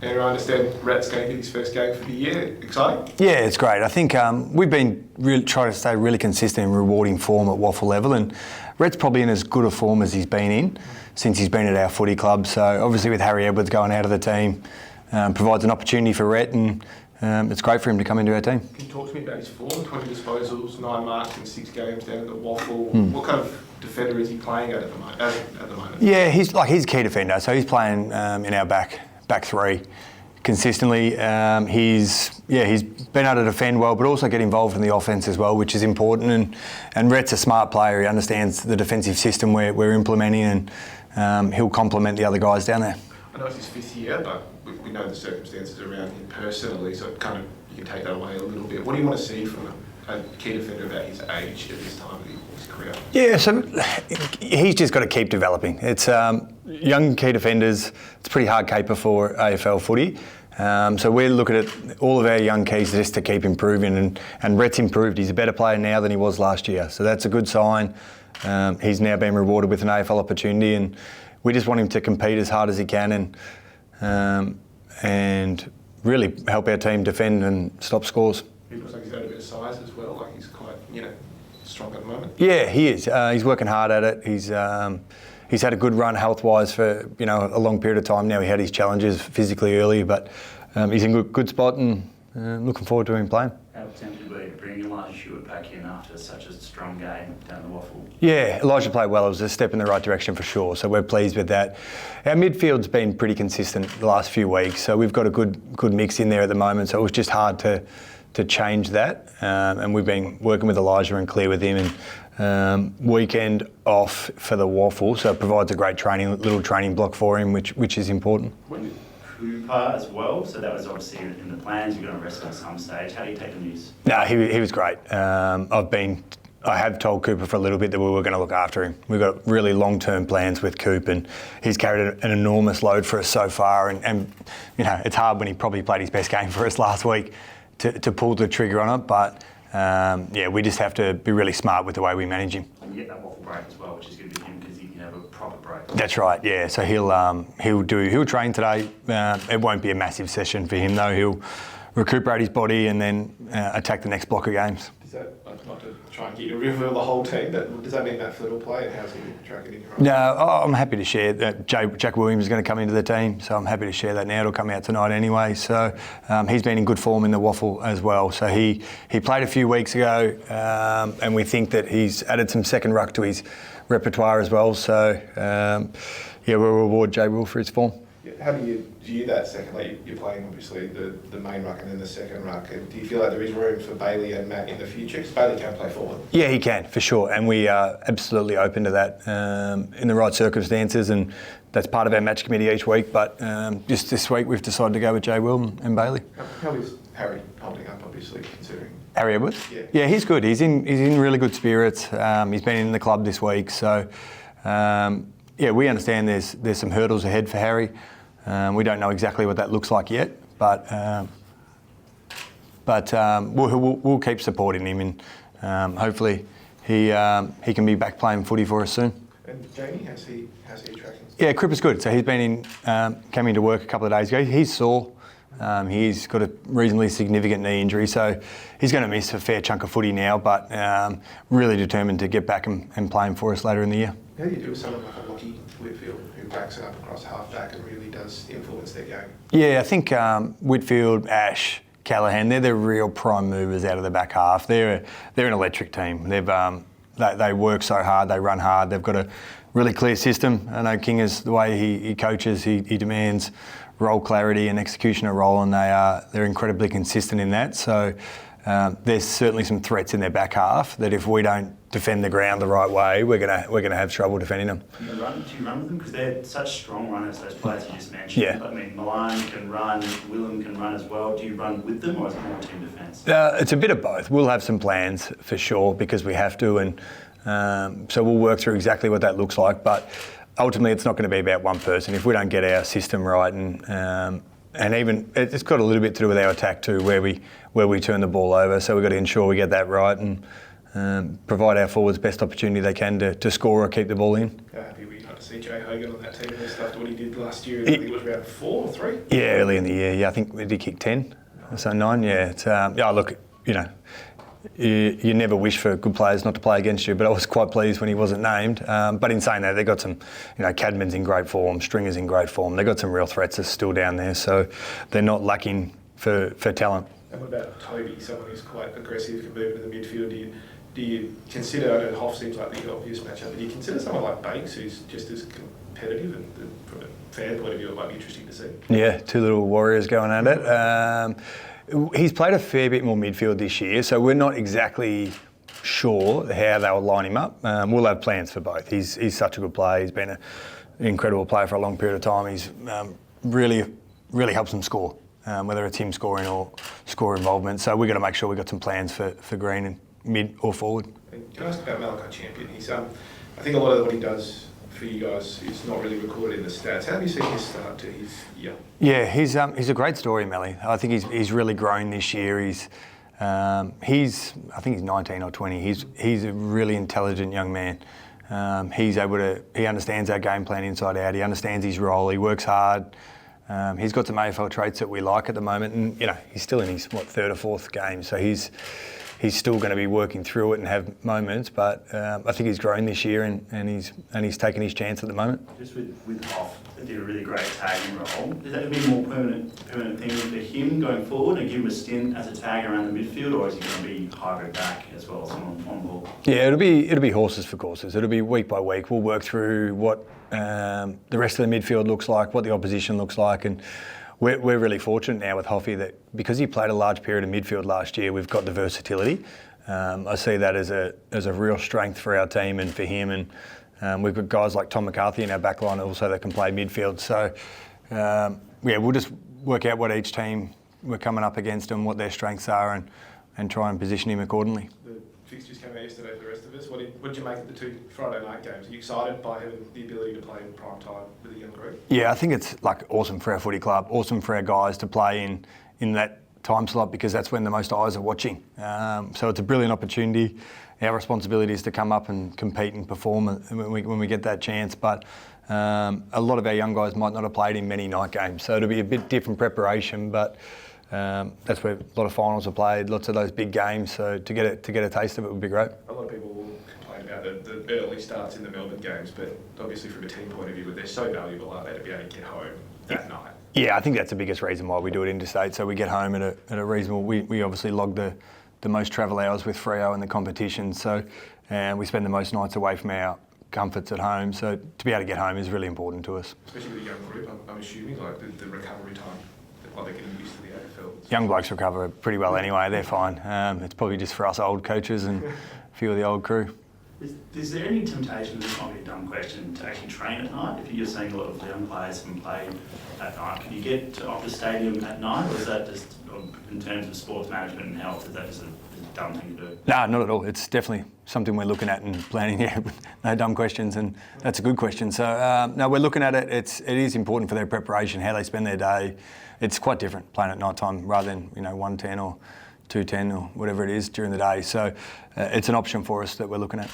And I understand Rhett's going to get his first game for the year. Exciting? Yeah, it's great. I think we've been really trying to stay really consistent in rewarding form at Waffle level, and Rhett's probably in as good a form as he's been in since he's been at our footy club. So obviously with Harry Edwards going out of the team, provides an opportunity for Rhett, and it's great for him to come into our team. Can you talk to me about his form? 20 disposals, 9 marks in 6 games down at the Waffle. What kind of defender is he playing at the moment? Yeah, he's a key defender. So he's playing in our back three consistently. He's been able to defend well, but also get involved in the offense as well, which is important. And Rhett's a smart player. He understands the defensive system we're implementing, and he'll complement the other guys down there. I know it's his 5th year, but we know the circumstances around him personally, so kind of you can take that away a little bit. What do you want to see from a key defender about his age at this time of his career? Yeah, so he's just got to keep developing. It's young key defenders. It's pretty hard caper for AFL footy. So we're looking at all of our young keys just to keep improving, and Rhett's improved. He's a better player now than he was last year, so that's a good sign. He's now been rewarded with an AFL opportunity, and we just want him to compete as hard as he can and really help our team defend and stop scores. He looks like he's had a bit of size as well, like he's quite, strong at the moment. Yeah, he is. He's working hard at it. He's had a good run health-wise for a long period of time now. He had his challenges physically early, but he's in good spot, and looking forward to him playing. How tempted were you to bring Elijah Stewart back in after such a strong game down the Waffle? Yeah, Elijah played well. It was a step in the right direction for sure, so we're pleased with that. Our midfield's been pretty consistent the last few weeks, so we've got a good mix in there at the moment, so it was just hard to change that, and we've been working with Elijah and clear with him, and weekend off for the Waffle, so it provides a great little training block for him, which is important. When Cooper as well, so that was obviously in the plans. You're going to rest at some stage. How do you take the news? No, he was great. I have told Cooper for a little bit that we were going to look after him. We've got really long-term plans with Coop, and he's carried an enormous load for us so far, and it's hard when he probably played his best game for us last week to pull the trigger on it, but we just have to be really smart with the way we manage him. And you get that Waffle break as well, which is good for him because he can have a proper break. That's right, yeah. So he'll train today. It won't be a massive session for him though. He'll recuperate his body and then attack the next block of games. Does that, not to try and get you reveal the whole team, but does that mean that Flett will play, and how's he tracking in your role? No, I'm happy to share that. Jack Williams is going to come into the team, so I'm happy to share that now. It'll come out tonight anyway. So he's been in good form in the Waffle as well. So he played a few weeks ago, and we think that he's added some second ruck to his repertoire as well. So we'll reward Jay Will for his form. How do you view that second? Like you're playing obviously the main ruck and then the second ruck. And do you feel like there is room for Bailey and Matt in the future? Because Bailey can play forward. Yeah, he can for sure, and we are absolutely open to that in the right circumstances, and that's part of our match committee each week. But just this week we've decided to go with Jay Will and Bailey. How is Harry holding up? Obviously considering. Harry Edwards? Yeah, he's good. He's in really good spirits. He's been in the club this week, so we understand there's some hurdles ahead for Harry. We don't know exactly what that looks like yet, but we'll keep supporting him, and hopefully he can be back playing footy for us soon. And Jamie, how's he tracking? Yeah, Cripper's good. So he's been came into work a couple of days ago. He's sore. He's got a reasonably significant knee injury, so he's going to miss a fair chunk of footy now, but really determined to get back and playing for us later in the year. How do you do with someone like a Lockie Whitfield who backs it up across half-back and really does influence their game? Yeah, I think Whitfield, Ash, Callahan, they're the real prime movers out of the back half. They're an electric team. They work so hard, they run hard, they've got a really clear system. I know King is the way he coaches, he demands role clarity and execution of role, and they're incredibly consistent in that. So there's certainly some threats in their back half that if we don't defend the ground the right way, we're gonna have trouble defending them. Do you run with them? Because they're such strong runners, those players you just mentioned. Yeah. I mean, Milan can run, Willem can run as well. Do you run with them, or is it more team defence? It's a bit of both. We'll have some plans for sure because we have to, and so we'll work through exactly what that looks like. But ultimately, it's not going to be about one person. If we don't get our system right, and even it's got a little bit to do with our attack too, where we turn the ball over. So we've got to ensure we get that right and provide our forwards best opportunity they can to score or keep the ball in. How happy were you not to see see Jay Hogan on that team and stuff, what he did last year. I think it was around 4 or 3. Yeah, early in the year. Yeah, I think we did kick 10, so 9. Yeah, it's, look, you know, you never wish for good players not to play against you, but I was quite pleased when he wasn't named. But in saying that, they've got some, you know, Cadman's in great form, Stringer's in great form. They've got some real threats that's still down there, so they're not lacking for talent. And what about Toby, someone who's quite aggressive, can move into the midfield? Do you consider, I know Hoff seems like the obvious matchup, but do you consider someone like Banks who's just as competitive, and from a fan point of view it might be interesting to see? Yeah, 2 little warriors going at it. He's played a fair bit more midfield this year, so we're not exactly sure how they'll line him up. We'll have plans for both. He's such a good player. He's been an incredible player for a long period of time. He's really helps them score, whether it's him scoring or score involvement. So we've got to make sure we've got some plans for Green and mid or forward. And can I ask about Malachi Champion? He's, I think a lot of what he does for you guys is not really recorded in the stats. How have you seen his start to his year? Yeah, he's a great story, Melly. I think he's really grown this year. I think he's 19 or 20. He's a really intelligent young man. He understands our game plan inside out. He understands his role. He works hard. He's got some AFL traits that we like at the moment, and you know he's still in his 3rd or 4th game, so he's still going to be working through it and have moments. But I think he's grown this year, and he's taken his chance at the moment. Just with Hoff, they did a really great tagging role. Is that going to be a more permanent thing for him going forward, and give him a stint as a tagger around the midfield, or is he going to be hybrid back as well as on ball? Yeah, it'll be horses for courses. It'll be week by week. We'll work through what the rest of the midfield looks like, what the opposition looks like, and we're really fortunate now with Hoffy that because he played a large period of midfield last year, we've got the versatility. I see that as a real strength for our team and for him, and we've got guys like Tom McCarthy in our back line also that can play midfield. So we'll just work out what each team we're coming up against and what their strengths are, and try and position him accordingly. The fixtures came out yesterday for the rest of us. What did you make of the 2 Friday night games? Are you excited by having the ability to play in prime time with a young group? Yeah, I think it's like awesome for our footy club, awesome for our guys to play in that time slot, because that's when the most eyes are watching. So it's a brilliant opportunity. Our responsibility is to come up and compete and perform when we get that chance. But a lot of our young guys might not have played in many night games, so it'll be a bit different preparation. But that's where a lot of finals are played, lots of those big games. So to get a taste of it would be great. A lot of people will complain about the early starts in the Melbourne games, but obviously from a team point of view, they're so valuable, aren't they, to be able to get home that night? Yeah, I think that's the biggest reason why we do it interstate. So we get home at a reasonable. We obviously log the most travel hours with Freo in the competition. So we spend the most nights away from our comforts at home. So to be able to get home is really important to us. Especially with a young group, I'm assuming like the recovery time. Like they're getting used to the AFL. Young blokes recover pretty well anyway, they're fine. It's probably just for us old coaches and a few of the old crew. Is there any temptation, this might be a dumb question, to actually train at night? If you're saying a lot of the young players can play at night, can you get off the stadium at night, or is that just, in terms of sports management and health, is that just a dumb thing to do? No, not at all. It's definitely something we're looking at and planning. Yeah, no dumb questions, and that's a good question. So no, we're looking at it. It is important for their preparation, how they spend their day. It's quite different playing at night time rather than 1:10 or 2:10 or whatever it is during the day. So it's an option for us that we're looking at.